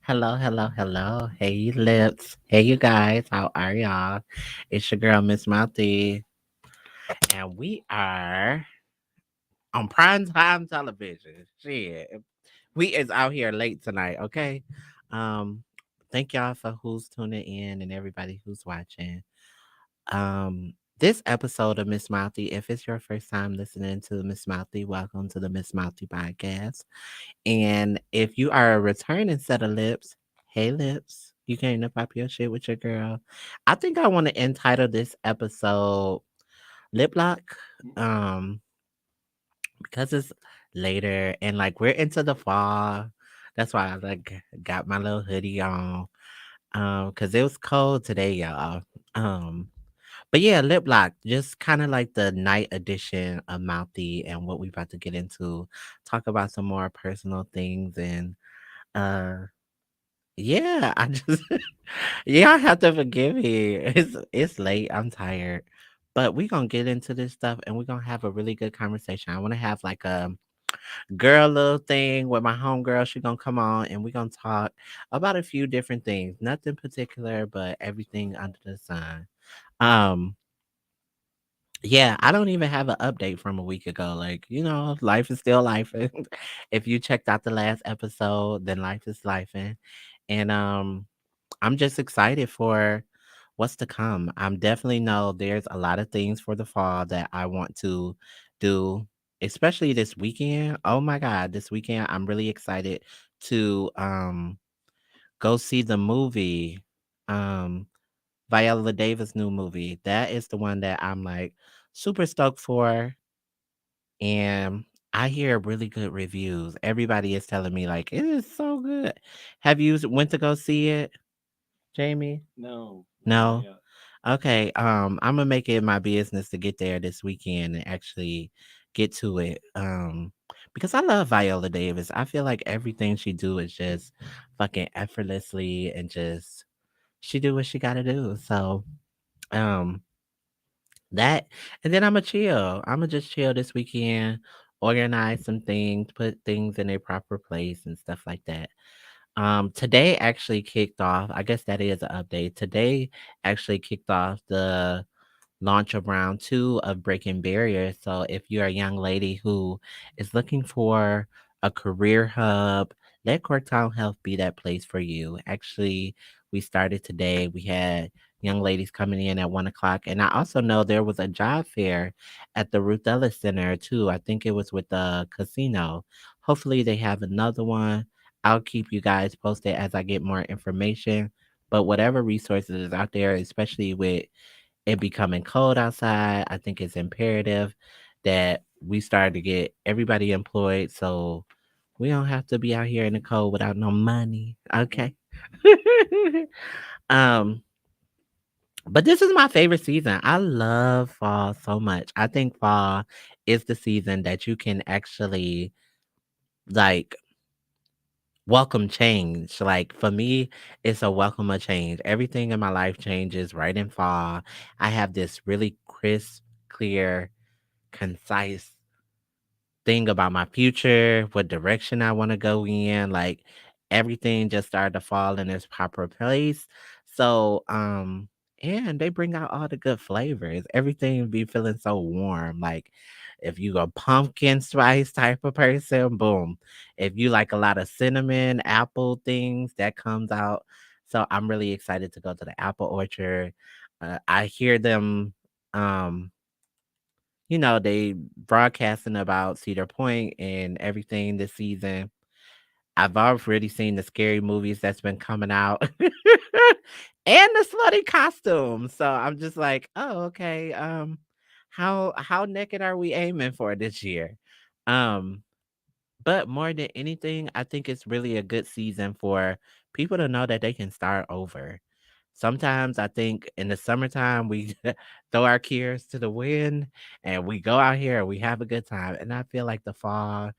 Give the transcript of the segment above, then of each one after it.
Hello, hello, hello. Hey, you lips. Hey, you guys. How are y'all? It's your girl, Miss Mouthy, and we are on prime time television. Shit, we is out here late tonight. Okay. Um, thank y'all for who's tuning in and everybody who's watching. This episode of Miss Mouthy, if it's your first time listening to Miss Mouthy, welcome to the Miss Mouthy podcast. And if you are a returning set of lips, hey lips, you came to pop your shit with your girl. I think I want to entitle this episode Lip Lock. Um, because it's later and like we're into the fall. That's why I got my little hoodie on. Because it was cold today, y'all. Um, but yeah, lip lock, just kind of like the night edition of Mouthy and what we about to get into. Talk about some more personal things and uh yeah, I just y'all have to forgive me. It's late. I'm tired. But we're gonna get into this stuff and we're gonna have a really good conversation. I wanna have like a girl little thing with my homegirl. She gonna come on and we're gonna talk about a few different things. Nothing particular, but everything under the sun. Um yeah, I don't even have an update from a week ago. Like, life is still life. If you checked out the last episode, then life is life. And I'm just excited for what's to come. I'm definitely know there's a lot of things for the fall that I want to do, especially this weekend. Oh my God, this weekend I'm really excited to go see the movie. Um Viola Davis new movie. That is the one that I'm like super stoked for. And I hear really good reviews. Everybody is telling me like it is so good. Have you went to go see it, Jamie? No. Okay. I'm gonna make it my business to get there this weekend and actually get to it. Because I love Viola Davis. I feel like everything she do is just fucking effortlessly and just she do what she gotta do. So um that and then Imma chill. Imma just chill this weekend, organize some things, put things in a proper place and stuff like that. Today actually kicked off. I guess that is an update. Today actually kicked off the launch of round two of Breaking Barriers. So if you're a young lady who is looking for a career hub, let Corktown Health be that place for you. Actually, we started today. We had young ladies coming in at 1 o'clock. And I also know there was a job fair at the Ruth Ellis Center too. I think it was with the casino. Hopefully they have another one. I'll keep you guys posted as I get more information. But whatever resources is out there, especially with it becoming cold outside, I think it's imperative that we start to get everybody employed so we don't have to be out here in the cold without no money. Okay. um, but this is my favorite season. I love fall so much. I think fall is the season that you can actually like welcome change. Like for me, it's a welcome of change. Everything in my life changes right in fall. I have this really crisp, clear, concise thing about my future, what direction I want to go in. Like everything just started to fall in its proper place. So, and they bring out all the good flavors. Everything be feeling so warm. Like if you a pumpkin spice type of person, boom. If you like a lot of cinnamon, apple things, that comes out. So I'm really excited to go to the apple orchard. I hear them they broadcasting about Cedar Point and everything this season. I've already seen the scary movies that's been coming out and the slutty costumes. So I'm just like, oh, okay. How naked are we aiming for this year? Um, but more than anything, I think it's really a good season for people to know that they can start over. Sometimes I think in the summertime we throw our cares to the wind and we go out here and we have a good time. And I feel like the fall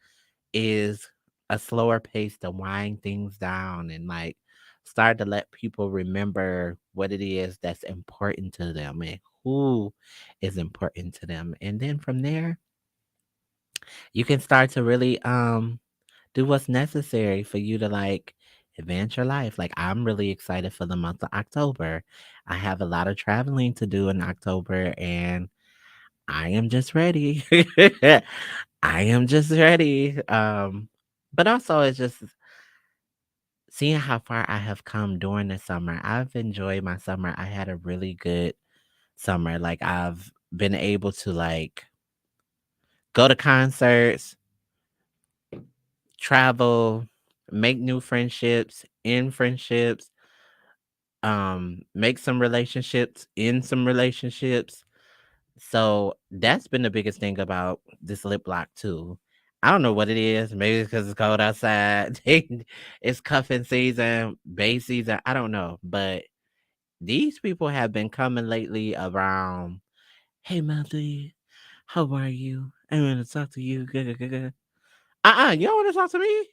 is a slower pace to wind things down and like start to let people remember what it is that's important to them and who is important to them. And then from there, you can start to really do what's necessary for you to like advance your life. Like, I'm really excited for the month of October. I have a lot of traveling to do in October, and I am just ready. I am just ready. But also it's just seeing how far I have come during the summer. I've enjoyed my summer. I had a really good summer. Like, I've been able to like go to concerts, travel, make new friendships, end friendships, make some relationships, in some relationships. So that's been the biggest thing about this lip block too. I don't know what it is. Maybe it's because it's cold outside. It's cuffing season, bay season. I don't know. But these people have been coming lately around, hey, Mouthy, how are you? I want to talk to you. You don't want to talk to me?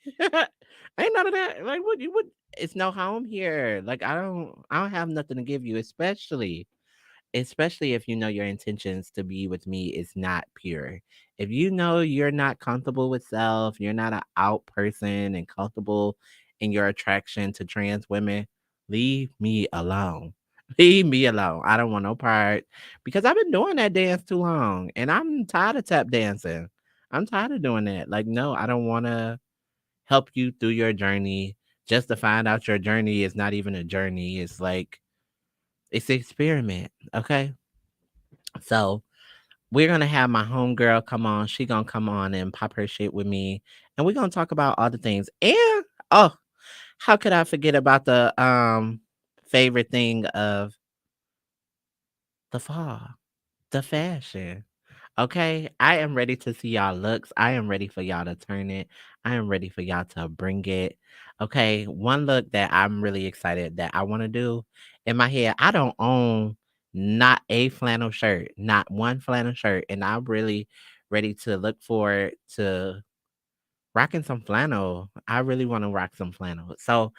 Ain't none of that. Like, what you would, it's no home here. Like, I don't have nothing to give you, especially if you know your intentions to be with me is not pure. If you know you're not comfortable with self, you're not an out person and comfortable in your attraction to trans women, leave me alone. Leave me alone. I don't want no part because I've been doing that dance too long and I'm tired of tap dancing. I'm tired of doing that. Like, no, I don't want to help you through your journey just to find out your journey is not even a journey. It's like, it's an experiment. Okay. So we're gonna have my homegirl come on. She gonna come on and pop her shit with me, and we're gonna talk about all the things. And oh, how could I forget about the favorite thing of the fall, the fashion? Okay, I am ready to see y'all looks. I am ready for y'all to turn it. I am ready for y'all to bring it. Okay, one look that I'm really excited that I want to do in my head. I don't own not a flannel shirt, not one flannel shirt, and I'm really ready to look forward to rocking some flannel. I really want to rock some flannel. So,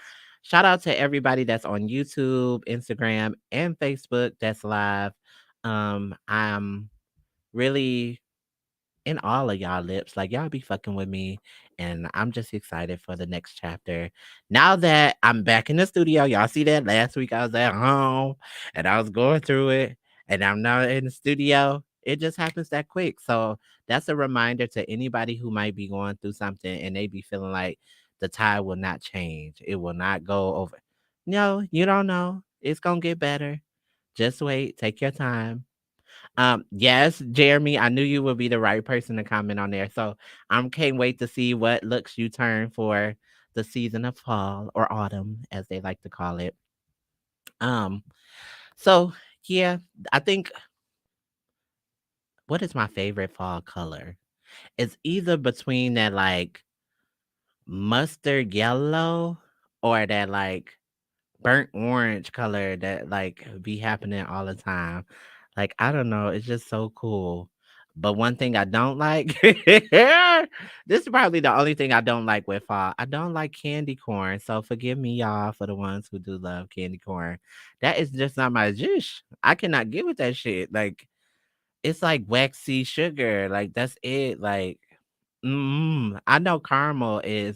shout out to everybody that's on YouTube, Instagram, and Facebook that's live. I'm really in all of y'all lips. Like, y'all be fucking with me. And I'm just excited for the next chapter. Now that I'm back in the studio, y'all see that last week I was at home and I was going through it. And I'm now in the studio. It just happens that quick. So that's a reminder to anybody who might be going through something and they be feeling like the tide will not change. It will not go over. No, you don't know. It's gonna get better. Just wait. Take your time. Yes, Jeremy, I knew you would be the right person to comment on there. So I can't wait to see what looks you turn for the season of fall or autumn, as they like to call it. Um, so yeah, I think what is my favorite fall color? It's either between that like mustard yellow or that like burnt orange color that like be happening all the time. Like, I don't know, it's just so cool. But one thing I don't like, this is probably the only thing I don't like with fall. I don't like candy corn. So forgive me, y'all, for the ones who do love candy corn. That is just not my dish. I cannot get with that shit. Like, it's like waxy sugar. Like, that's it. Like, I know caramel is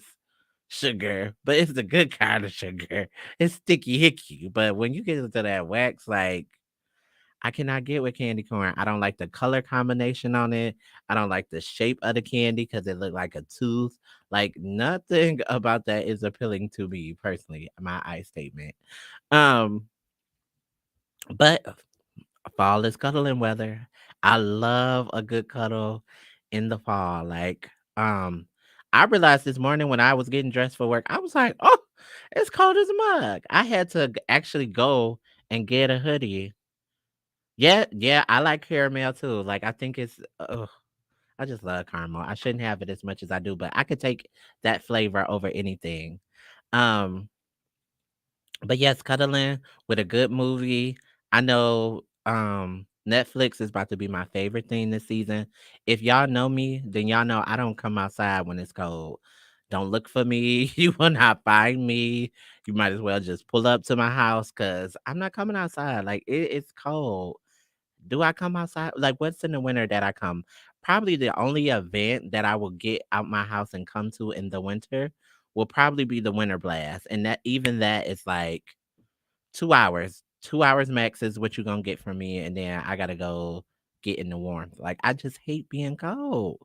sugar, but it's the good kind of sugar. It's sticky hicky. But when you get into that wax, like I cannot get with candy corn. I don't like the color combination on it. I don't like the shape of the candy because it looked like a tooth. Like nothing about that is appealing to me personally. My eye statement. Um, but fall is cuddling weather. I love a good cuddle in the fall. Like, I realized this morning when I was getting dressed for work, I was like, oh, it's cold as a mug. I had to actually go and get a hoodie. Yeah, yeah, I like caramel too. Like, I think it's, I just love caramel. I shouldn't have it as much as I do, but I could take that flavor over anything. Um, but yes, cuddling with a good movie. I know Netflix is about to be my favorite thing this season. If y'all know me, then y'all know I don't come outside when it's cold. Don't look for me. You will not find me. You might as well just pull up to my house because I'm not coming outside. Like it's cold. Do I come outside? Like what's in the winter that I come? Probably the only event that I will get out my house and come to in the winter will probably be the winter blast, and that even that is like 2 hours. 2 hours max is what you're gonna get from me, and then I gotta go get in the warmth. Like I just hate being cold.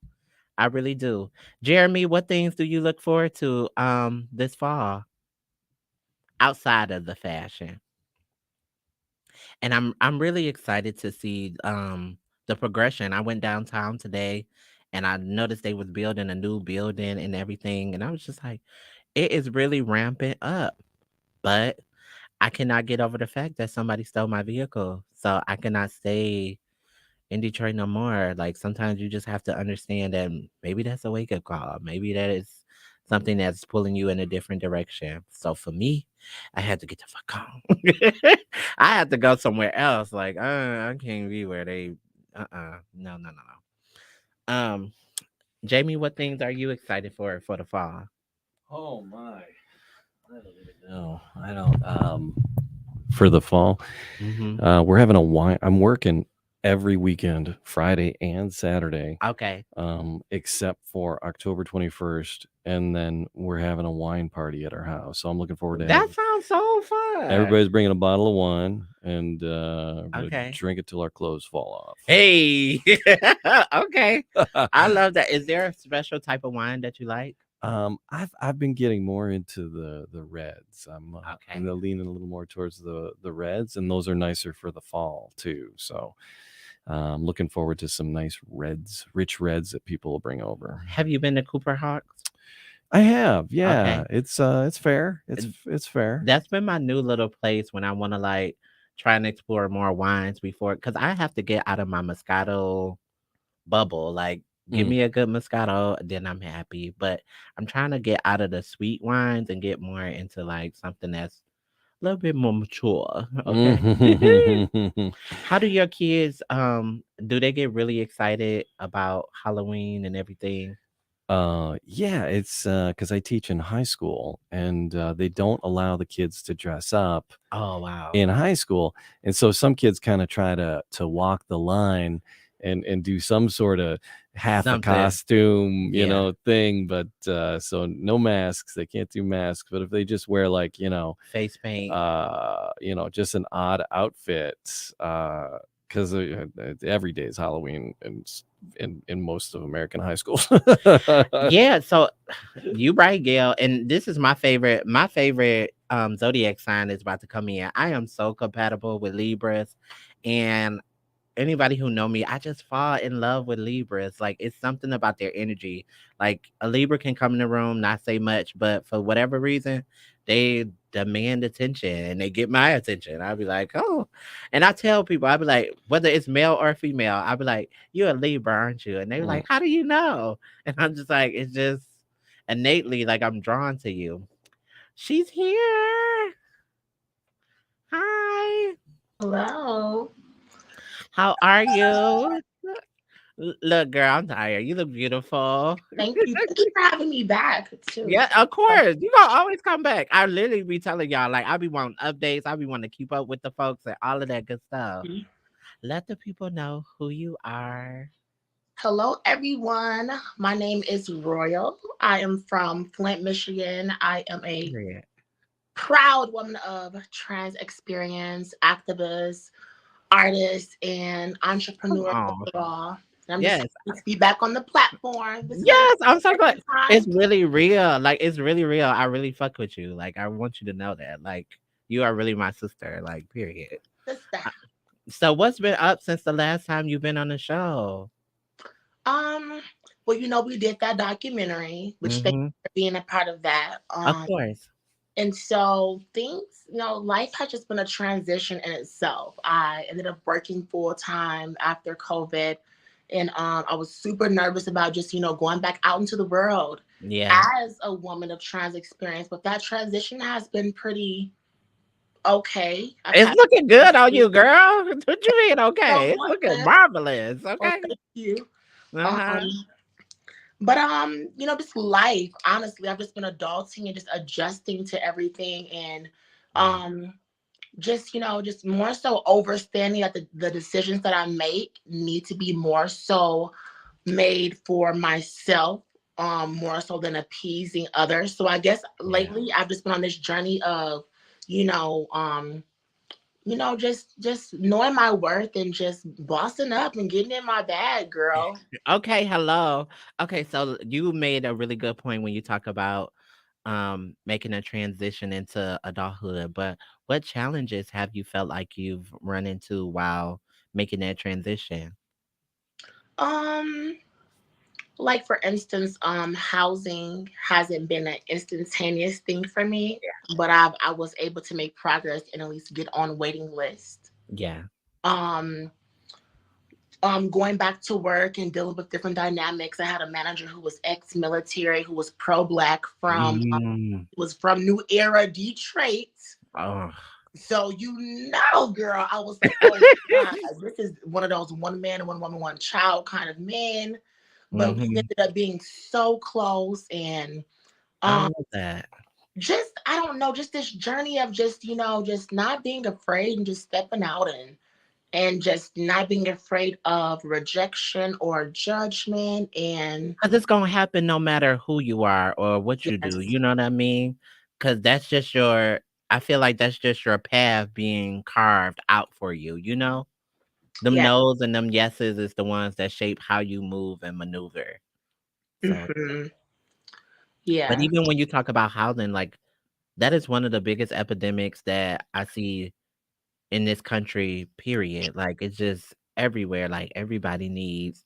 I really do. Jeremy, what things do you look forward to this fall outside of the fashion? And I'm really excited to see the progression. I went downtown today and I noticed they was building a new building and everything, and I was just like, it is really ramping up. But I cannot get over the fact that somebody stole my vehicle. So I cannot stay in Detroit no more. Like sometimes you just have to understand that maybe that's a wake up call. Maybe that is something that's pulling you in a different direction. So for me, I had to get the fuck home. I had to go somewhere else. Like, I can't be where they no, no, no, no. Jamie, what things are you excited for the fall? Oh my! I don't even know. I don't. For the fall, Mm-hmm. we're having a wine. I'm working every weekend, Friday and Saturday, Okay. except for October 21st, and then we're having a wine party at our house. So I'm looking forward to That have sounds so fun. everybody's bringing a bottle of wine, and we're gonna Okay. drink it till our clothes fall Hey. Okay. off. I love that. Is there a special type of wine that you like? I've been getting more into the reds. I'm Okay. leaning a little more towards the reds, and those are nicer for the fall too. So looking forward to some nice reds, rich reds that people will bring over. Have you been to Cooper Hawks? I have, yeah. Okay. It's fair. It's And it's fair. that's been my new little place when I want to like try and explore more wines before, because I have to get out of my Moscato bubble. Like, give Mm. me a good Moscato, then I'm happy. But I'm trying to get out of the sweet wines and get more into like something that's a little bit more mature. Okay. How do your kids do they get really excited about Halloween and everything? Yeah, it's because I teach in high school, and they don't allow the kids to dress up Oh wow. in high school, and so some kids kind of try to walk the line and do some sort of half a Something. costume, Yeah. thing. But so no masks, they can't do masks. But if they just wear like Face paint. just an odd outfit, because every day is Halloween in most of American high schools. Yeah, so you right, Gail. And this is my favorite zodiac sign is about to come in. I am so compatible with Libras, and anybody who know me, I just fall in love with Libras. Like it's something about their energy. Like a Libra can come in the room, not say much, but for whatever reason, they demand attention and they get my attention. I'll be like, oh, and I tell people, I'll be like, whether it's male or female, I'll be like, you're a Libra, aren't you? And they're Mm. like, how do you know? And I'm just like, it's just innately like I'm drawn to you. She's here. Hi. Hello. How are you? Look, girl, I'm tired. You look beautiful. Thank you. Thank you for having me back too. Yeah, of course. You gonna always come back. I literally be telling y'all, like, I be wanting updates. I be wanting to keep up with the folks and all of that good stuff. Mhm. Let the people know who you are. Hello, everyone. My name is Royal. I am from Flint, Michigan. I am a Period. proud woman of trans experience, activist, artist, and Come entrepreneur on. overall. And I'm just Yes. happy to be back on the platform. This is like Yes, I'm so my glad. second time. It's really real. Like, it's really real. I really fuck with you. Like, I want you to know that. Like, you are really my sister. Like, period. Sister. Uh, So, what's been up since the last time you've been on the show? Um, well, we did that documentary, which thank Mm-hmm. you for being a part of that. Of course. And so things, life has just been a transition in itself. I ended up working full time after COVID. And I was super nervous about just, going back out into the world Yeah. as a woman of trans experience. But that transition has been pretty okay. I've It's had looking good on you, girl. What you mean? so Okay, it's much. looking marvelous. Oh, Okay. thank you. Uh huh. Um, but just life, honestly, I've just been adulting and just adjusting to everything and Yeah. um just more so understanding that the decisions that I make need to be more so made for myself more so than appeasing others. So I guess Yeah. lately I've just been on this journey of, you know, just knowing my worth and just bossing up and getting in my bag, girl. Okay, hello. Okay, so you made a really good point when you talk about making a transition into adulthood, but what challenges have you felt like you've run into while making that transition? Um, like for instance, housing hasn't been an instantaneous thing for me, but I was able to make progress and at least get on waiting list. Yeah. Um, going back to work and dealing with different dynamics. I had a manager who was ex-military, who was pro-black from Mm. was from New Era Detroit. Oh. So girl, I was like, oh God, this is one of those one man and one woman, one child kind of men. But we Hmm. ended up being so close and I um love that. just I don't know, just this journey of just, just not being afraid and just stepping out and just not being afraid of rejection or judgment and Because it's gonna happen no matter who you are or what you do. yes, You know what I mean? Because that's just your. I feel like that's just your path being carved out for you. You know, them yeah, no's and them yeses is the ones that shape how you move and maneuver. So, hmm, but yeah, even when you talk about housing, like that is one of the biggest epidemics that I see in this country. Period. Like it's just everywhere. Like everybody needs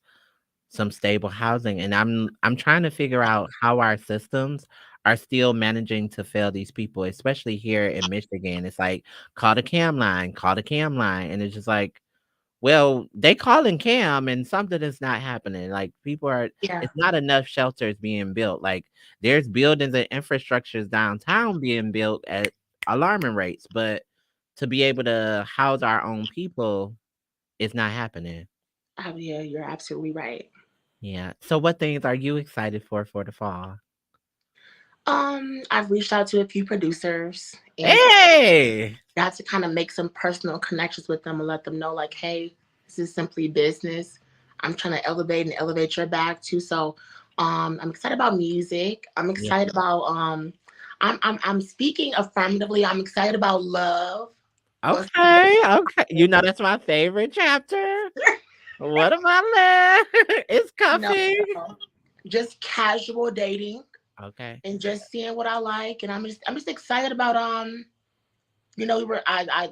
some stable housing, and I'm trying to figure out how our systems are still managing to fail these people, especially here in Michigan. It's like call the cam line, and it's just like, well, they calling cam and something is not happening. Like people are, yeah, it's not enough shelters being built. Like there's buildings and infrastructures downtown being built at alarming rates, but to be able to house our own people, it's not happening. oh yeah, you're absolutely right. Yeah. So what things are you excited for the fall? I've reached out to a few producers and Hey! got to kind of make some personal connections with them and let them know, like, hey, this is simply business. I'm trying to elevate your bag too. So, I'm excited about music. I'm Yeah. excited about I'm speaking affirmatively. I'm excited about love. Once again, Okay, okay. You know that's my favorite chapter. What about that? It's you know, coming. just casual dating Okay. and just seeing what I like. And I'm just excited about we were I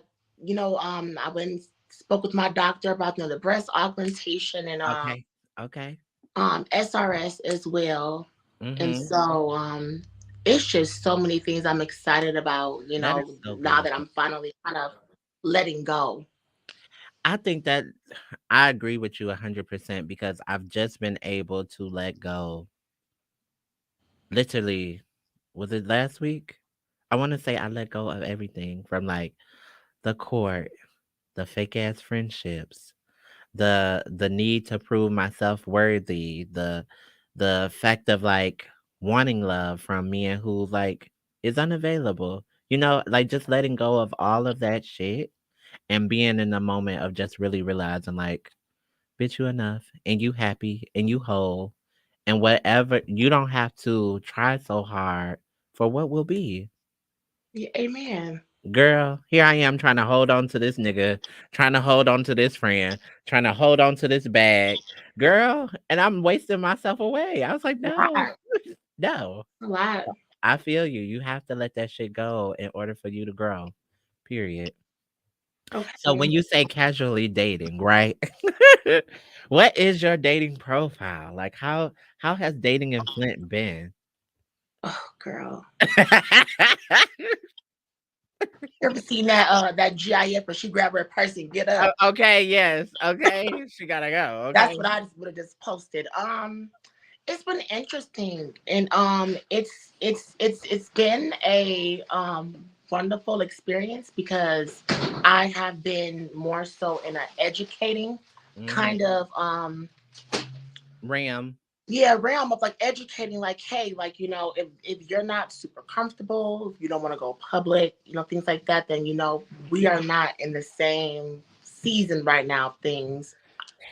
went and spoke with my doctor about the breast augmentation and Okay. Okay. SRS as well. And Mhm. so it's just so many things I'm excited about, That is so now good. that I'm finally kind of letting go. I think that I agree with you 100% because I've just been able to let go. Literally, was it last week? I want to say I let go of everything from like the court, the fake ass friendships, the need to prove myself worthy, the fact of like wanting love from men who like is unavailable. You know, like just letting go of all of that shit and being in the moment of just really realizing like, bitch, you enough and you happy and you whole and whatever you don't have to try so hard for what will be. Yeah, amen. Girl, here I am trying to hold on to this nigga, trying to hold on to this friend, trying to hold on to this bag, girl, and I'm wasting myself away. I was like, A no, lot. no. A lot. I feel you. You have to let that shit go in order for you to grow. Period. So Okay. when you say casually dating, right? What is your dating profile? Like how has dating in Flint been? Oh, girl. You ever seen that GIF where she grabbed her purse and get up? Okay, yes. Okay. She gotta go. That's Okay. what I just would have just posted. It's been interesting and it's been a wonderful experience because I have been more so in an educating Mhm. kind of Ram. yeah, realm of like educating, like, hey, like, if you're not super comfortable, if you don't want to go public, things like that, then we are not in the same season right now of things.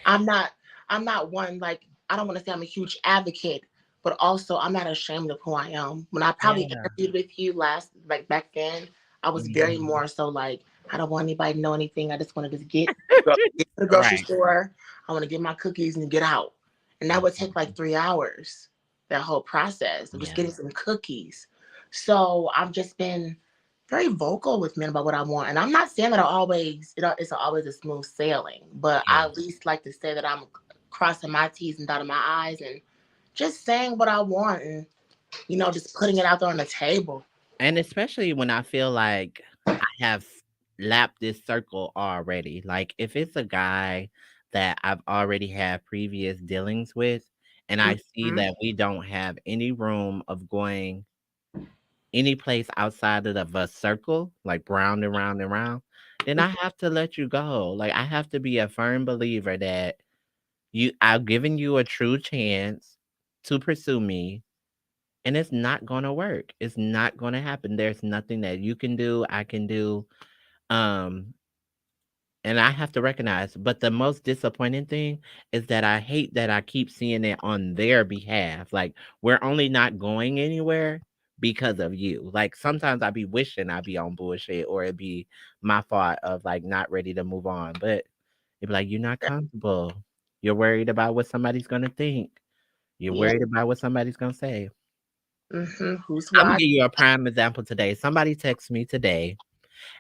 I'm not I'm not one, like, I don't want to say I'm a huge advocate, but also I'm not ashamed of who I am. When I probably Yeah. interviewed with you last, like back then, I was very Mhm. more so like, I don't want anybody to know anything. I just want to just get to the grocery Right. store. I want to get my cookies and get out. And that would take like 3 hours, that whole process of just Yeah. getting some cookies. So I've just been very vocal with men about what I want. And I'm not saying that I always, it's always a smooth sailing, but Yeah. I at least like to say that I'm crossing my T's and dotting my I's and just saying what I want and, just putting it out there on the table. And especially when I feel like I have lapped this circle already. Like if it's a guy that I've already had previous dealings with, and I see Mhm. that we don't have any room of going any place outside of a circle, like round and round and round, then I have to let you go. Like I have to be a firm believer that I've given you a true chance to pursue me, and it's not gonna work. It's not gonna happen. There's nothing that you can do, I can do. Um, and I have to recognize, but the most disappointing thing is that I hate that I keep seeing it on their behalf. Like we're only not going anywhere because of you. Like sometimes I be wishing I be on bullshit or it be my fault of like not ready to move on. But it be like you're not comfortable. You're worried about what somebody's gonna think. You're Yeah. worried about what somebody's gonna say. Who's I'm gonna watching? give you a prime example today. Somebody texted me today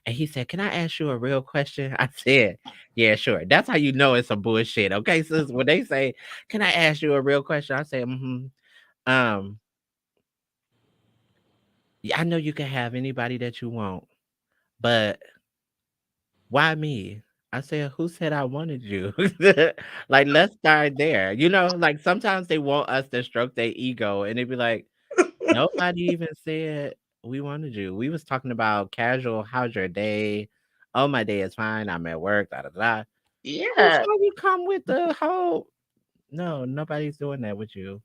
and he said, "Can I ask you a real question?" I said, "Yeah, sure." That's how you know it's some bullshit. Okay, sis. When they say, "Can I ask you a real question?" I say, "Mm-hmm." Um, yeah, I know you can have anybody that you want, but why me? I said, "Who said I wanted you?" Like, let's start there. Like sometimes they want us to stroke their ego, and they be like, "Nobody even said we wanted you. We was talking about casual. How's your day? Oh, my day is fine. I'm at work. Da da da." That's Yeah. why you come with the whole no, nobody's doing that with you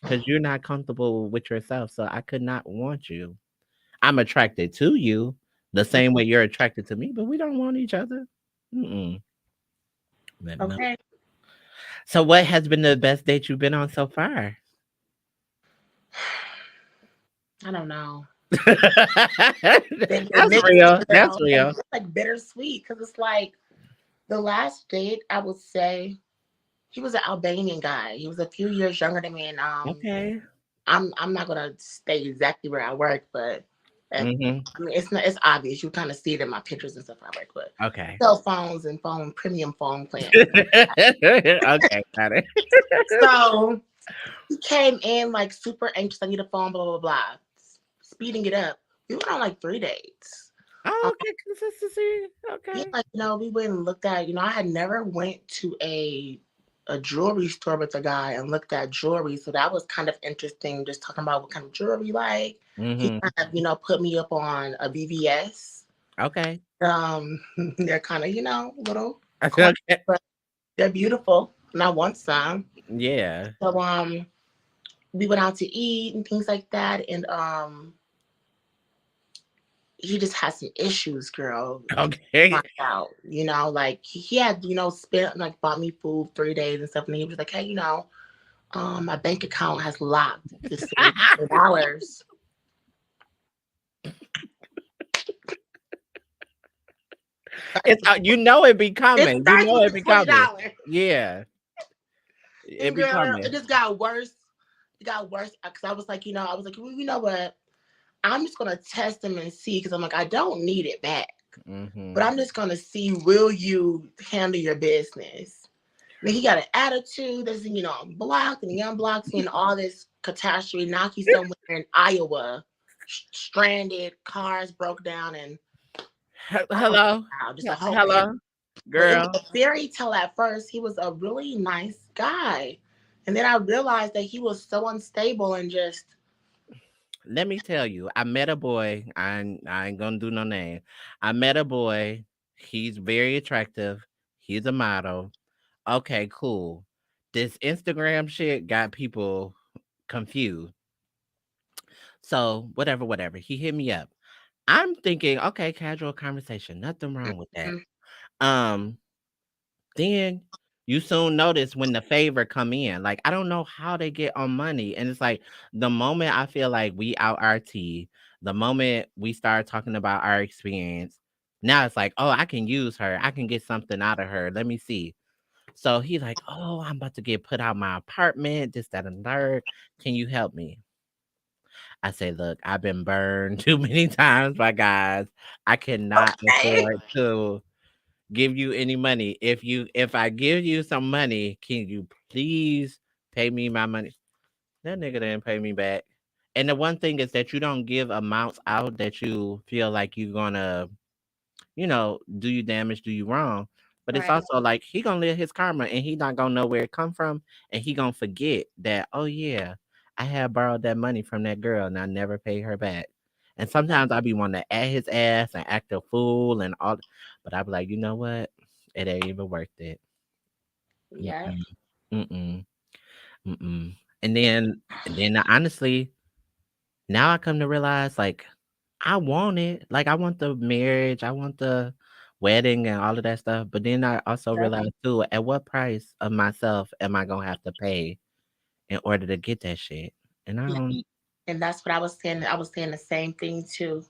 because you're not comfortable with yourself. So I could not want you. I'm attracted to you the same way you're attracted to me, but we don't want each other. Mm-mm. But no. Okay. So, what has been the best date you've been on so far? I don't know. Been That's mixed real. That's signals and real. it's like bittersweet because it's like the last date I would say he was an Albanian guy. He was a few years younger than me, and Okay. I'm not gonna state exactly where I work, but Mm-hmm. I mean it's obvious. You kind of see it in my pictures and stuff I work with. Okay. Cell phones and premium phone plans. Okay, got it. So he came in like super anxious. I need a phone, blah blah blah. Speeding it up. We went on like 3 dates. Oh, okay, consistency. Yeah, Okay. like we went and looked at. I had never went to a jewelry store with a guy and looked at jewelry, so that was kind of interesting. Just talking about what kind of jewelry you like. He Mm-hmm. kind of put me up on a VVS. Okay. They're kind of little corny, Okay. but they're beautiful, and I want some. Yeah. So we went out to eat and things like that, and he just had some issues, girl. Okay. Find out, like he had, spent like bought me food 3 days and stuff, and he was like, hey, my bank account has locked this $20. It's it be It coming. You starts know with it the be $20, coming. Yeah. It and be girl, it coming. just got worse. It got worse because I was like, well, you know what? I'm just gonna test him and see because I'm like, I don't need it back, but Mm-hmm. I'm just gonna see, will you handle your business? Then he got an attitude that's, I'm blocked and he unblocks me and all this catastrophe. Now he's somewhere in Iowa, stranded, cars broke down, and I don't Hello. know, just a whole panic. Hello, But it was girl. a fairy tale at first. He was a really nice guy. And then I realized that he was so unstable and just, Let me tell you, I met a boy. I ain't gonna do no name. I met a boy. He's very attractive. He's a model. Okay, cool. This Instagram shit got people confused. So whatever, whatever. He hit me up. I'm thinking, okay, casual conversation. Nothing wrong with that. mm, Um, then you soon notice when the favor come in. Like I don't know how they get on money, and it's like the moment I feel like we out our tea, the moment we start talking about our experience, now it's like, oh, I can use her. I can get something out of her. Let me see. So he's like, oh, I'm about to get put out my apartment. This, that, and third. Can you help me? I say, look, I've been burned too many times by guys. I cannot Okay. afford to give you any money. If I give you some money, can you please pay me my money? That nigga didn't pay me back. And the one thing is that you don't give amounts out that you feel like you're gonna, do you damage, do you wrong. But it's Right. also like he gonna live his karma and he not gonna know where it come from, and he gonna forget that, oh yeah, I had borrowed that money from that girl and I never paid her back. And sometimes I be wanting to at his ass and act a fool and all, but I be like, you know what? It ain't even worth it. Yeah. Mm-mm, mm-mm, mm-mm. And then honestly, now I come to realize like I want it. Like I want the marriage, I want the wedding and all of that stuff. But then I also realize too, at what price of myself am I gonna have to pay in order to get that shit? And I Yeah. don't. And that's what I was saying. I was saying the same thing too.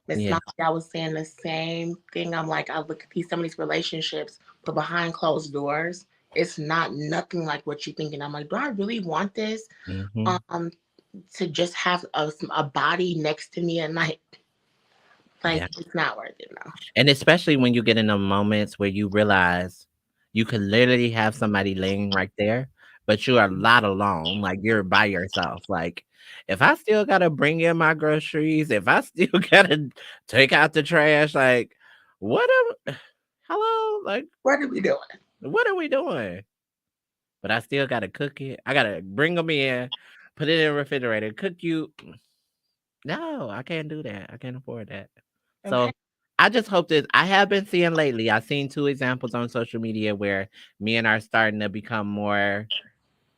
Miss Yeah. Molly, I was saying the same thing. I'm like, I look at some of these relationships, but behind closed doors, it's not nothing like what you're thinking. I'm like, do I really want this? Hmm. Um, to just have a body next to me at night, like Yeah. it's not worth it now. And especially when you get in the moments where you realize you could literally have somebody laying right there, but you are not alone. Like you're by yourself. Like if I still gotta bring in my groceries, if I still gotta take out the trash, like what am hello? Like What are we doing? what are we doing? But I still gotta cook it. I gotta bring them in, put it in the refrigerator, cook you. No, I can't do that. I can't afford that. So Okay. I just hope that I have been seeing lately. I've seen two examples on social media where men are starting to become more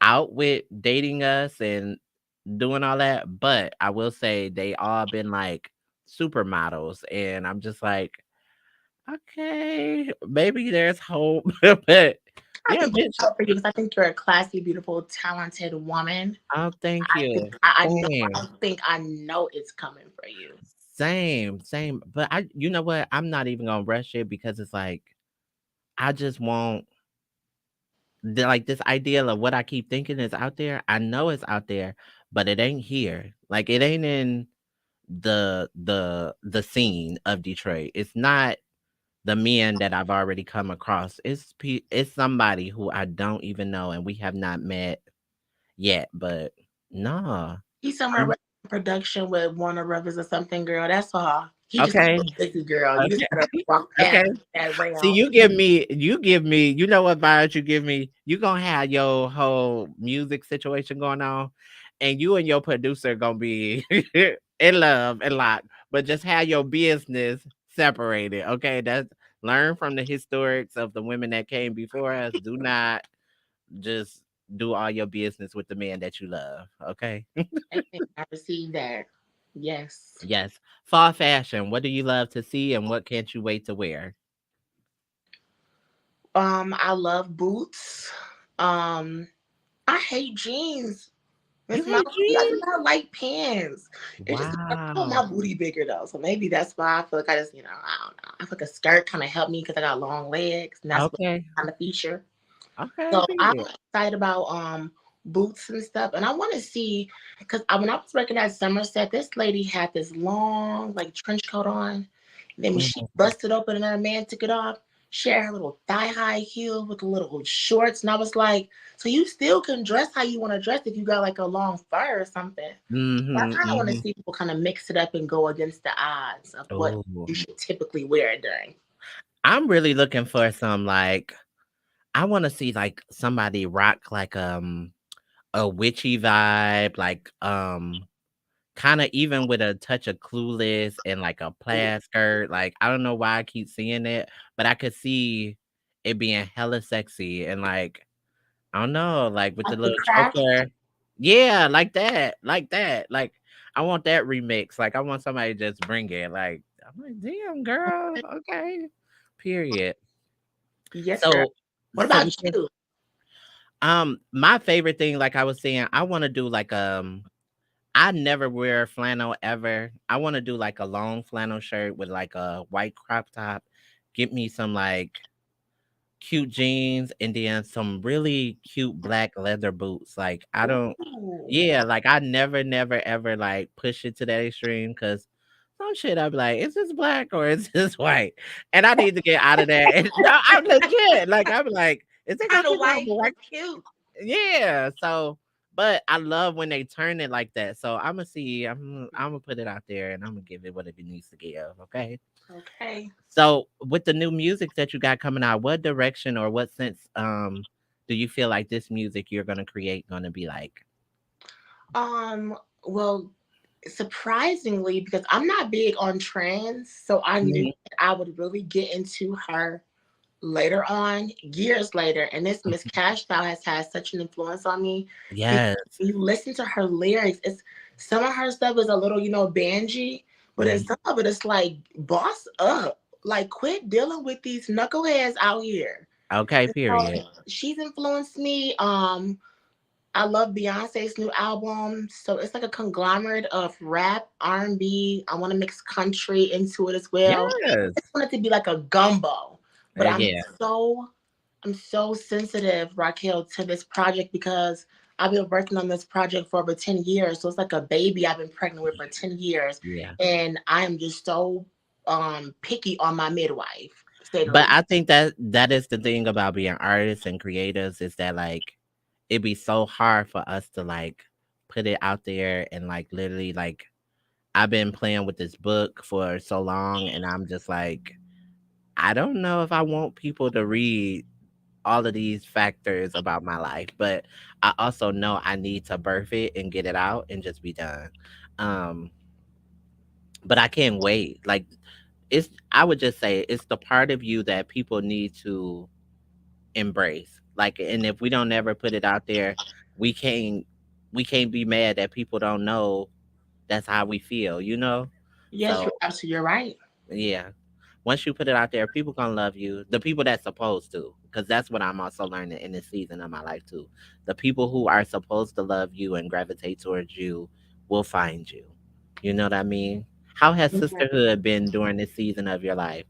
out with dating us and doing all that. But I will say they all been like supermodels. And I'm just like, okay, maybe there's hope. But I yeah, think bitch. it's for you because I think you're a classy, beautiful, talented woman. Oh, thank you. I know Same. I know it's coming for you. Same, same. But you know what? I'm not even gonna rush it because it's like I just want like this idea of what I keep thinking is out there. I know it's out there, but it ain't here. Like it ain't in the scene of Detroit. It's not the men that I've already come across. It's somebody who I don't even know and we have not met yet. But nah. He's somewhere I'm with production with Warner Brothers or something, girl. That's all. He just okay. a sexy girl. You just Okay. gotta walk past Okay. that See, realm. you give me, you know what vibes you give me? You gonna have your whole music situation going on, and you and your producer gonna be in love and locked, but just have your business separated. Okay, that's learn from the historics of the women that came before us. Do not just do all your business with the man that you love. Okay. Amen. I received that. Yes. Yes. Fall fashion. What do you love to see, and what can't you wait to wear? I love boots. Um, I hate jeans. You Miss hate Mouthy, I do jeans? not like pants. It just I want Wow. my booty bigger though, so maybe that's why I feel like I just I don't know. I feel like a skirt kind of helped me because I got long legs, and that's what Okay. kind of feature. Okay, So I'm period. excited about boots and stuff, and I want to see because when I was working at Somerset, this lady had this long like trench coat on. Then when she Mhm. busted open and her man took it off, she had her little thigh high heel with the little shorts, and I was like, so you still can dress how you want to dress if you got like a long fur or something. But I Mhm, kind of want to mhm. see people kind of mix it up and go against the odds of what Ooh. you should typically wear during. I'm really looking for some, like I wanna see, like, somebody rock, like, a witchy vibe, like, kinda even with a touch of Clueless and, like, a plaid skirt, like, I don't know why I keep seeing it, but I could see it being hella sexy and, like, I don't know, like, with the Like the little craft. choker. Yeah, like that, like, I want that remix, like, I want somebody to just bring it, like, I'm like, "Damn, girl, okay." Period. Yes, girl. So What so about with this you? My favorite thing, like I was saying, I want to do like I never wear flannel ever. I want to do like a long flannel shirt with like a white crop top. Get me some like cute jeans and then some really cute black leather boots. Like I don't Ooh. yeah, like I never ever like push it to that extreme because some shit I'd be like, is this black or is this white? And I need to get out of that. And no, I'm legit. Like I'm like, is it gonna Kind of piss off white, the white? but cute. Yeah. So but I love when they turn it like that. So I'ma see, I'm gonna put it out there and I'm gonna give it what it needs to give. Okay. Okay. So with the new music that you got coming out, what direction or what sense do you feel like this music you're gonna create gonna be like? Well, surprisingly, because I'm not big on trends, so I knew Mhm, that I would really get into her later on, years later. And this Miss mhm. Cash Cow has had such an influence on me because Yes. when you listen to her lyrics, it's some of her stuff is a little, bangy, but Yeah. then some of it is like boss up. Like quit dealing with these knuckleheads out here. Okay, So period. she's influenced me. I love Beyonce's new album. So it's like a conglomerate of rap, R&B. I want to mix country into it as well. I Yes. just want it to be like a gumbo. But Yeah. I'm so sensitive, Raquel, to this project because I've been working on this project for over 10 years. So it's like a baby I've been pregnant with for 10 years. Yeah. And I am just so picky on my midwife, to say the But least. I think that that is the thing about being artists and creators is that like it'd be so hard for us to like put it out there and like literally like I've been playing with this book for so long and I'm just like I don't know if I want people to read all of these factors about my life, but I also know I need to birth it and get it out and just be done. Um, but I can't wait. Like it's I would just say it's the part of you that people need to embrace. Like and if we don't ever put it out there, we can't we can't be mad that people don't know that's how we feel, you know? Yes, So you're right. yeah. Once you put it out there, people gonna love you. The people that's supposed to, because that's what I'm also learning in this season of my life too. The people who are supposed to love you and gravitate towards you will find you. You know what I mean? How has Mhm. sisterhood been during this season of your life?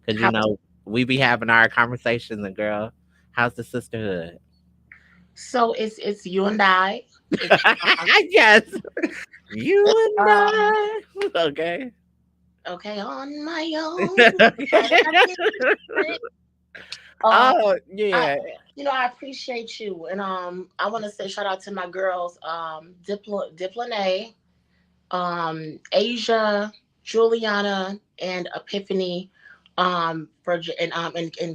Because How we be having our conversations, and girl, how's the sisterhood? so it's you and I. It's Yes, you and um I. Okay. okay on my own. I can't say. Um, Oh I yeah. I appreciate you, and I want to say shout out to my girls, Diplonet, Asia, Juliana, and Epiphany, and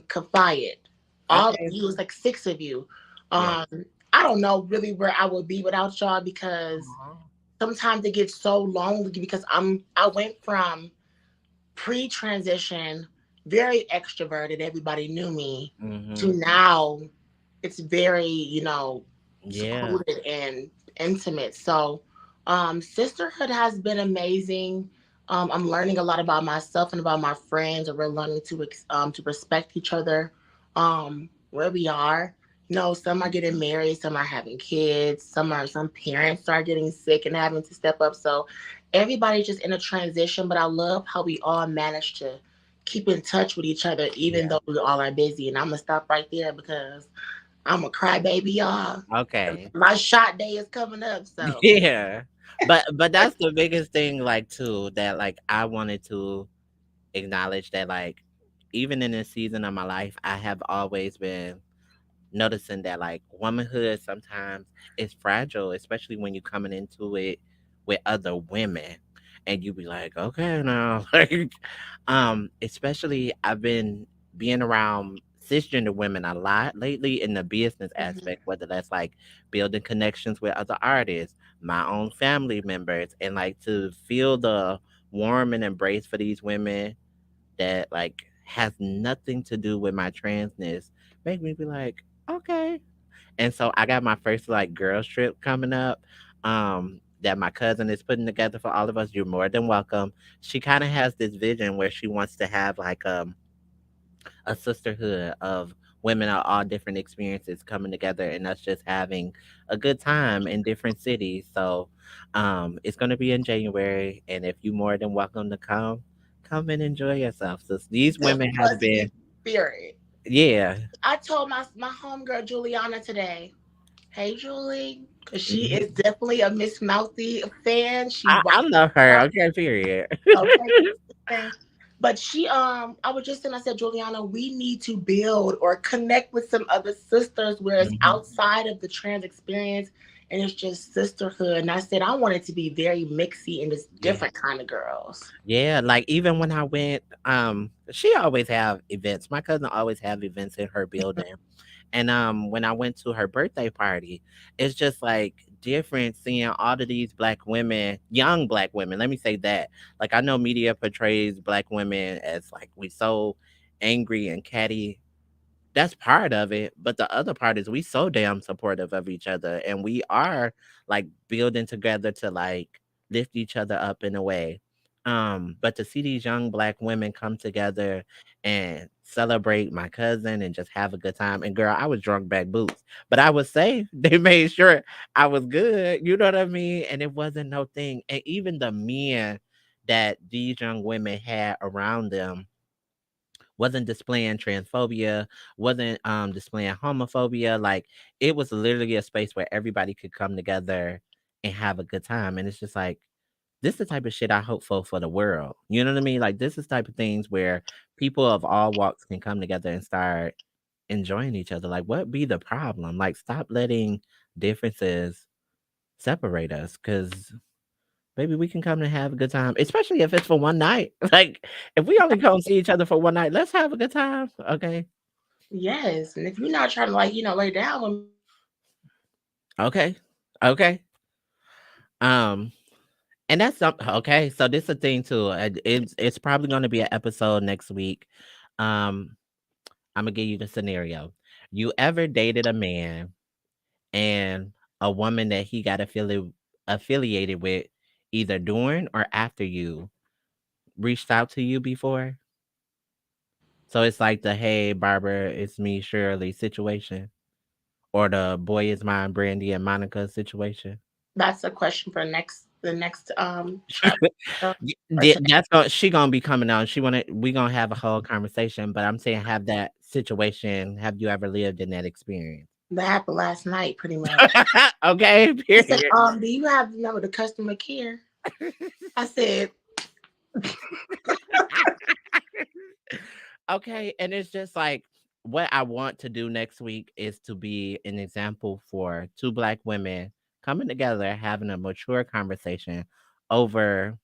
Kafayet. All of Okay. you, it's like six of you. Yeah. Um, I don't know really where I would be without y'all because Aw. sometimes it gets so lonely because I went from pre-transition, very extroverted, everybody knew me, to Mhm. now it's very, Yeah. secluded and intimate. So sisterhood has been amazing. I'm learning a lot about myself and about my friends, and we're learning to respect each other where we are. Some are getting married, some are having kids, some parents are getting sick and having to step up. So everybody's just in a transition, but I love how we all manage to keep in touch with each other, even Yeah. though we all are busy. And I'm gonna stop right there because I'm a crybaby, y'all. Okay. My shot day is coming up, so Yeah. But that's the biggest thing like too that like I wanted to acknowledge that like even in this season of my life I have always been noticing that like womanhood sometimes is fragile, especially when you're coming into it with other women and you be like, okay now like especially I've been being around cisgender women a lot lately in the business mhm. aspect, whether that's like building connections with other artists, my own family members, and like to feel the warm and embrace for these women that like has nothing to do with my transness make me be like, okay. And so I got my first like girls trip coming up. That my cousin is putting together for all of us. You're more than welcome. She kind of has this vision where she wants to have like a sisterhood of women of all different experiences coming together and us just having a good time in different cities. So it's gonna be in January, and if you more than welcome to come and enjoy yourself. So these The women has been musty spirit. yeah. I told my homegirl Juliana today. Hey Julie, because she is Mhm. definitely a Miss Mouthy fan. She I watches love her. her. Okay, period. Okay. But she I was just saying, I said, Juliana, we need to build or connect with some other sisters where it's Mhm. outside of the trans experience and it's just sisterhood. And I said I want it to be very mixy and just Yeah. different kind of girls. Yeah, like even when I went, she always have events. My cousin always have events in her building. And when I went to her birthday party, it's just like different seeing all of these black women, young black women. Let me say that. Like I know media portrays black women as like we so angry and catty. That's part of it, but the other part is we so damn supportive of each other, and we are like building together to like lift each other up in a way. But to see these young black women come together and celebrate my cousin and just have a good time, and girl, I was drunk back boots, but I was safe. They made sure I was good, you know what I mean? And it wasn't no thing. And even the men that these young women had around them wasn't displaying transphobia, wasn't displaying homophobia. Like it was literally a space where everybody could come together and have a good time. And it's just like this is the type of shit I hope for the world. You know what I mean? Like this is type of things where people of all walks can come together and start enjoying each other. Like what be the problem? Like stop letting differences separate us because maybe we can come and have a good time, especially if it's for one night. Like, if we only come see each other for one night, let's have a good time, okay? Yes. And if you're not trying to like, lay down with me, Okay, okay. Um, and that's something. Okay, so this is a thing too. It's probably going to be an episode next week. Um, I'm gonna give you the scenario. You ever dated a man and a woman that he got affiliated with, either during or after you reached out to you before? So it's like the "Hey, Barbara, it's me, Shirley" situation, or the "Boy is mine, Brandy and Monica" situation. that's a question for the next or That's going. She gonna be coming on. We gonna have a whole conversation. But I'm saying, have that situation. Have you ever lived in that experience? that happened last night pretty much. Okay. He said, Period. do you have the number to customer care? I said, Okay, and it's just like what I want to do next week is to be an example for two black women coming together, having a mature conversation over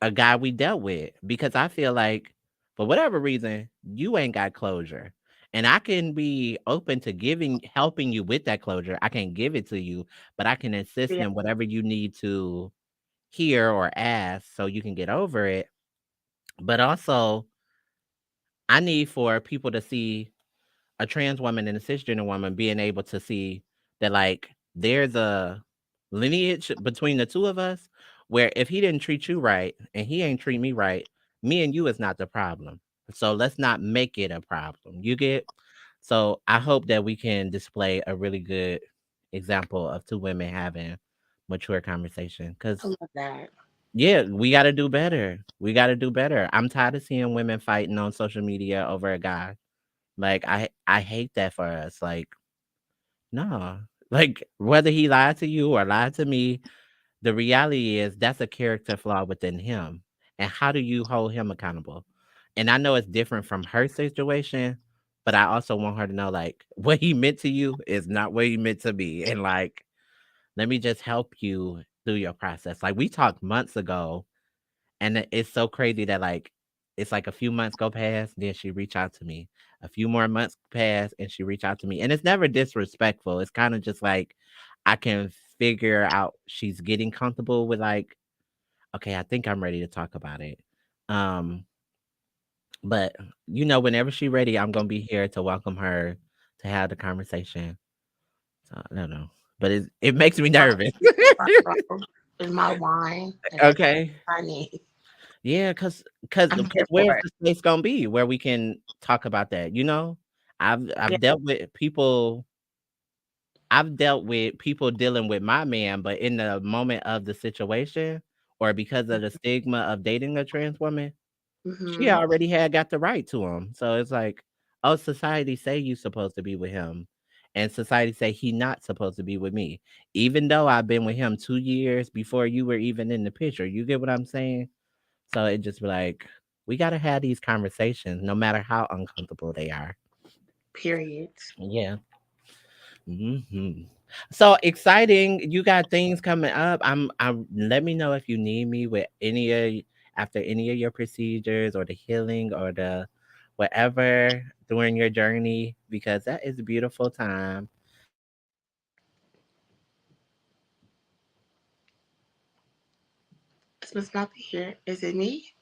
a guy we dealt with. Because I feel like for whatever reason, you ain't got closure. And I can be open to helping you with that closure. I can give it to you, but I can assist yeah, in whatever you need to hear or ask so you can get over it. But also, I need for people to see a trans woman and a cisgender woman being able to see that like there's a lineage between the two of us where if he didn't treat you right and he ain't treat me right, me and you is not the problem. So let's not make it a problem. You get? So I hope that we can display a really good example of two women having mature conversation. I Cause love that. yeah, we gotta do better. We gotta do better. I'm tired of seeing women fighting on social media over a guy. Like I hate that for us. Like, no. Like whether he lied to you or lied to me, the reality is that's a character flaw within him. And how do you hold him accountable? And I know it's different from her situation, but I also want her to know like what he meant to you is not what he meant to me. And like, let me just help you through your process. Like we talked months ago and it's so crazy that like it's like a few months go past, then she reach out to me. A few more months pass and she reach out to me. And it's never disrespectful. It's kind of just like I can figure out she's getting comfortable with like, okay, I think I'm ready to talk about it. Um, but whenever she's ready, I'm gonna be here to welcome her to have the conversation. So I don't know. But it makes me nervous. Is my wine and everything Okay. I need. Yeah, cause I'm here where's for it. the space gonna be where we can talk about that. You know, Yeah. I've dealt with people. I've dealt with people dealing with my man, but in the moment of the situation, or because of the stigma of dating a trans woman, she Mm-hmm. already had got the right to him. So it's like, oh, society say you supposed to be with him, and society say he not supposed to be with me, even though I've been with him 2 years before you were even in the picture. You get what I'm saying? So it just be like, we gotta have these conversations, no matter how uncomfortable they are. Period. Yeah. Hmm. So exciting! You got things coming up. I'm. Let me know if you need me with any after any of your procedures or the healing or the whatever during your journey, because that is a beautiful time. Is Miss Mouthy here? Is it me?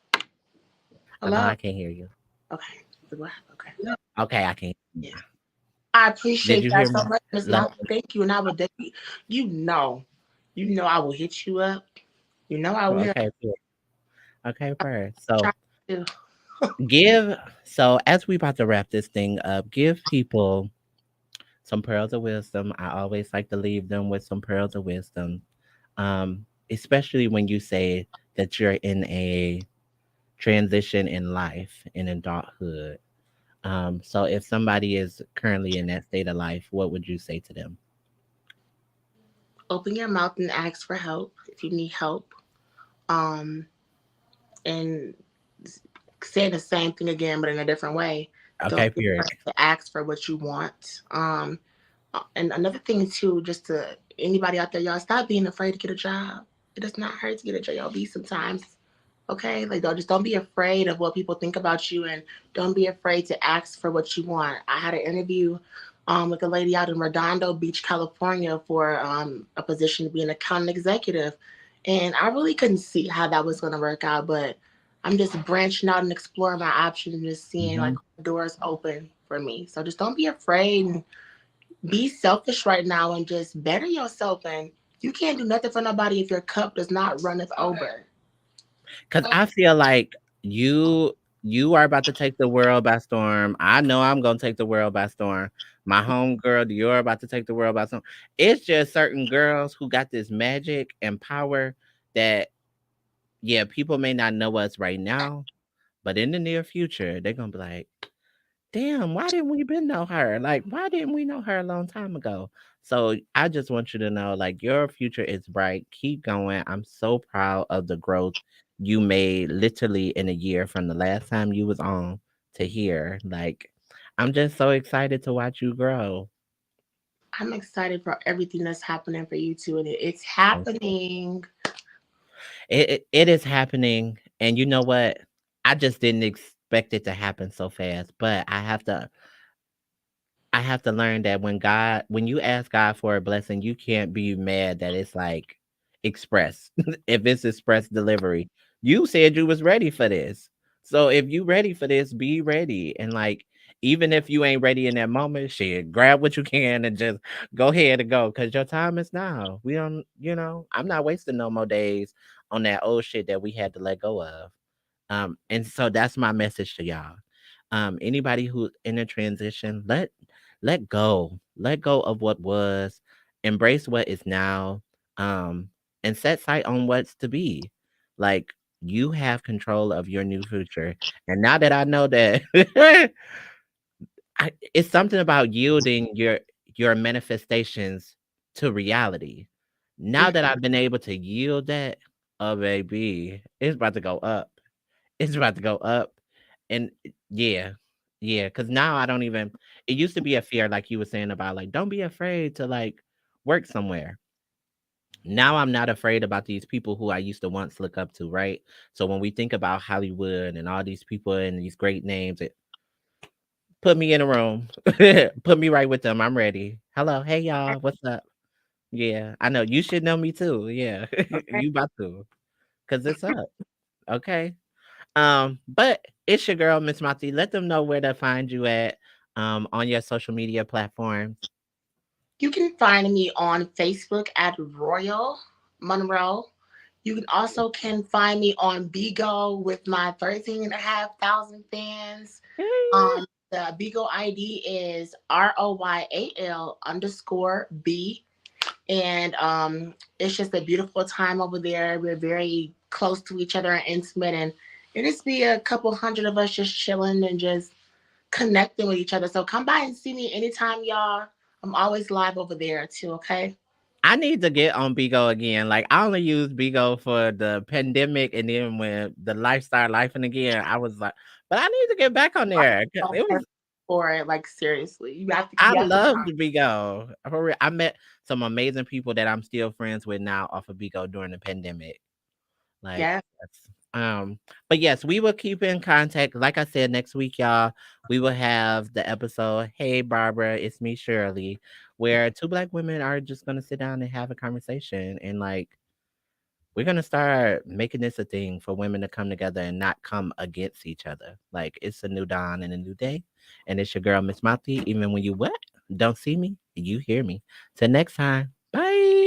No, Hello? I can't hear you. Okay. Okay. Okay, I can. Yes. I Did appreciate you that hear so me? much, Miss Love. Mouthy. Thank you. And I will definitely, you know, I will hit you up. You know, I will hit Okay, good. Okay, first. try So to. give. So as we about to wrap this thing up, give people some pearls of wisdom. I always like to leave them with some pearls of wisdom, especially when you say that you're in a transition in life, in adulthood. So if somebody is currently in that state of life, what would you say to them? Open your mouth and ask for help if you need help. Um, and say the same thing again, but in a different way. Don't Okay, be period. afraid to ask for what you want. And another thing too, just to anybody out there, y'all stop being afraid to get a job. It does not hurt to get a job. Be sometimes, okay? Like don't be afraid of what people think about you, and don't be afraid to ask for what you want. I had an interview with a lady out in Redondo Beach, California, for a position to be an accounting executive, and I really couldn't see how that was going to work out, but I'm just branching out and exploring my options and just seeing like Hmm. doors open for me. So just don't be afraid and be selfish right now and just better yourself. And you can't do nothing for nobody if your cup does not runneth over. Because I feel like you you are about to take the world by storm. I know I'm gonna take the world by storm. My home girl, you're about to take the world by storm. It's just certain girls who got this magic and power that, yeah, people may not know us right now, but in the near future, they're gonna be like, damn, why didn't we been know her? Like, why didn't we know her a long time ago? So I just want you to know, like, your future is bright. Keep going. I'm so proud of the growth you made literally in a year from the last time you was on to here. Like, I'm just so excited to watch you grow. I'm excited for everything that's happening for you too. And it's Thank you. happening. It is happening. And you know what? I just didn't expect it to happen so fast, but I have to learn that when you ask God for a blessing, you can't be mad that it's like express. If it's express delivery, you said you was ready for this. So if you ready for this, be ready. And like, even if you ain't ready in that moment, shit, grab what you can and just go ahead and go. Cause your time is now. We don't, I'm not wasting no more days on that old shit that we had to let go of. And so that's my message to y'all. Anybody who's in a transition, let go of what was, embrace what is now, um, and set sight on what's to be. Like, you have control of your new future. And now that I know that it's something about yielding your manifestations to reality. Now that I've been able to yield that, oh baby, it's about to go up. It's about to go up. And yeah, yeah, because now I don't even it used to be a fear, like you were saying about like, don't be afraid to like work somewhere. Now I'm not afraid about these people who I used to once look up to, right? So when we think about Hollywood and all these people and these great names, put me in a room. Put me right with them. I'm ready. Hello, hey y'all, what's up? Yeah, I know you should know me too. Yeah, you about to, cause it's up. Okay. But it's your girl, Miss Mouthy. Let them know where to find you at on your social media platforms. You can find me on Facebook at Royal Monroe. You can also can find me on Bigo with my 13,500 fans. Yeah. The Bigo ID is ROYAL_B. And it's just a beautiful time over there. We're very close to each other and intimate, and it just be a couple hundred of us just chilling and just connecting with each other. So come by and see me anytime, y'all. I'm always live over there too. Okay. I need to get on Bigo again. Like I only used Bigo for the pandemic, and then when the lifestyle life and again, I was like, but I need to get back on there. 'Cause So it was perfect for it, like seriously, you have to. I You have to loved come. Bigo. For real. I met some amazing people that I'm still friends with now off of Bigo during the pandemic. Like, Yeah. yes. But yes, we will keep in contact. Like I said, next week, y'all, we will have the episode, Hey Barbara, it's me, Shirley, where two black women are just gonna sit down and have a conversation and like we're gonna start making this a thing for women to come together and not come against each other. Like it's a new dawn and a new day. And it's your girl, Miss Mouthy. Even when you what? Don't see me, you hear me. Till next time. Bye.